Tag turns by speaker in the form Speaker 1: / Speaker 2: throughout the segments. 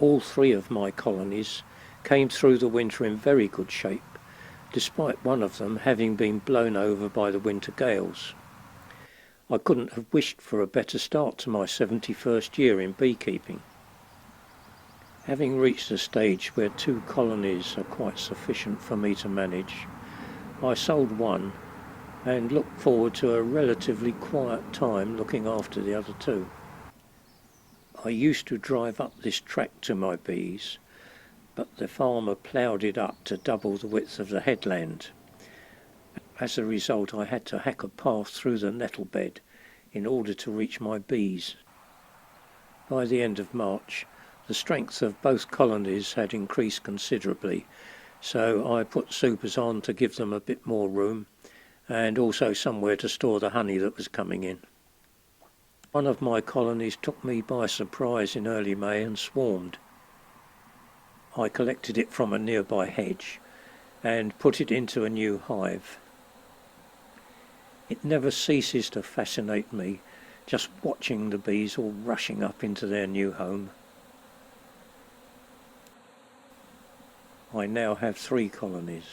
Speaker 1: All three of my colonies came through the winter in very good shape, despite one of them having been blown over by the winter gales. I couldn't have wished for a better start to my 71st year in beekeeping. Having reached a stage where 2 colonies are quite sufficient for me to manage, I sold one and looked forward to a relatively quiet time looking after the other 2. I used to drive up this track to my bees, but the farmer ploughed it up to double the width of the headland. As a result, I had to hack a path through the nettle bed in order to reach my bees. By the end of March, the strength of both colonies had increased considerably, so I put supers on to give them a bit more room and also somewhere to store the honey that was coming in. One of my colonies took me by surprise in early May and swarmed. I collected it from a nearby hedge and put it into a new hive. It never ceases to fascinate me just watching the bees all rushing up into their new home. I now have 3 colonies.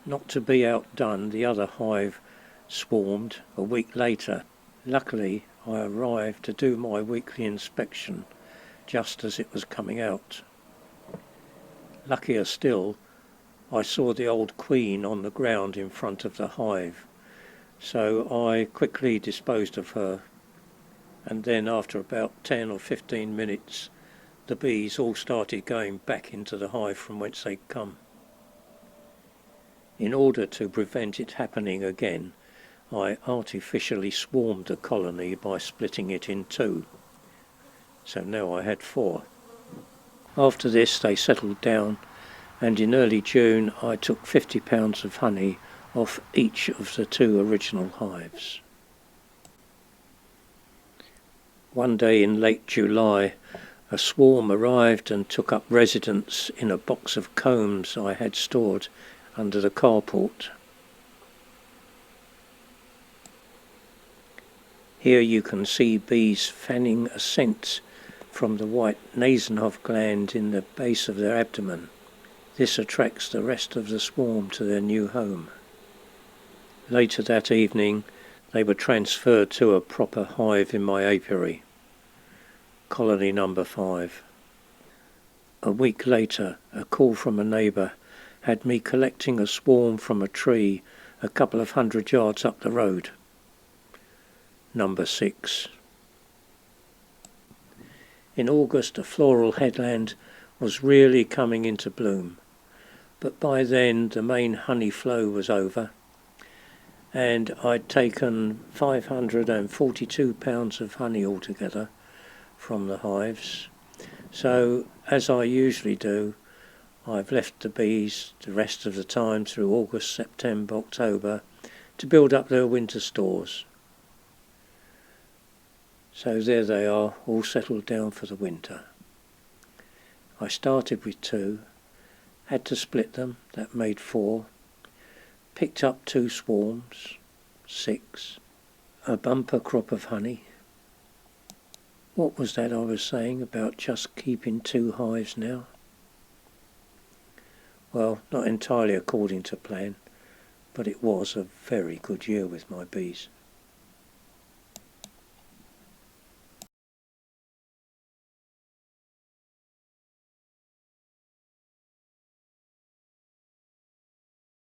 Speaker 1: Not to be outdone, the other hive swarmed a week later. Luckily, I arrived to do my weekly inspection just as it was coming out. Luckier still, I saw the old queen on the ground in front of the hive, so I quickly disposed of her, and then after about 10 or 15 minutes, the bees all started going back into the hive from whence they'd come. In order to prevent it happening again, I artificially swarmed the colony by splitting it in 2. So now I had 4. After this they settled down, and in early June I took 50 pounds of honey off each of the 2 original hives. One day in late July, a swarm arrived and took up residence in a box of combs I had stored under the carport. Here you can see bees fanning a scent from the white Nasenhof gland in the base of their abdomen. This attracts the rest of the swarm to their new home. Later that evening, they were transferred to a proper hive in my apiary, colony number 5. A week later, a call from a neighbour had me collecting a swarm from a tree a couple of 100 yards up the road. Number 6. In August, a floral headland was really coming into bloom, but by then the main honey flow was over, and I'd taken 542 pounds of honey altogether from the hives. So, as I usually do, I've left the bees the rest of the time through August, September, October to build up their winter stores. So there they are, all settled down for the winter. I started with 2, had to split them, that made 4, picked up 2 swarms, 6, a bumper crop of honey. What was that I was saying about just keeping 2 hives now? Well, not entirely according to plan, but it was a very good year with my bees.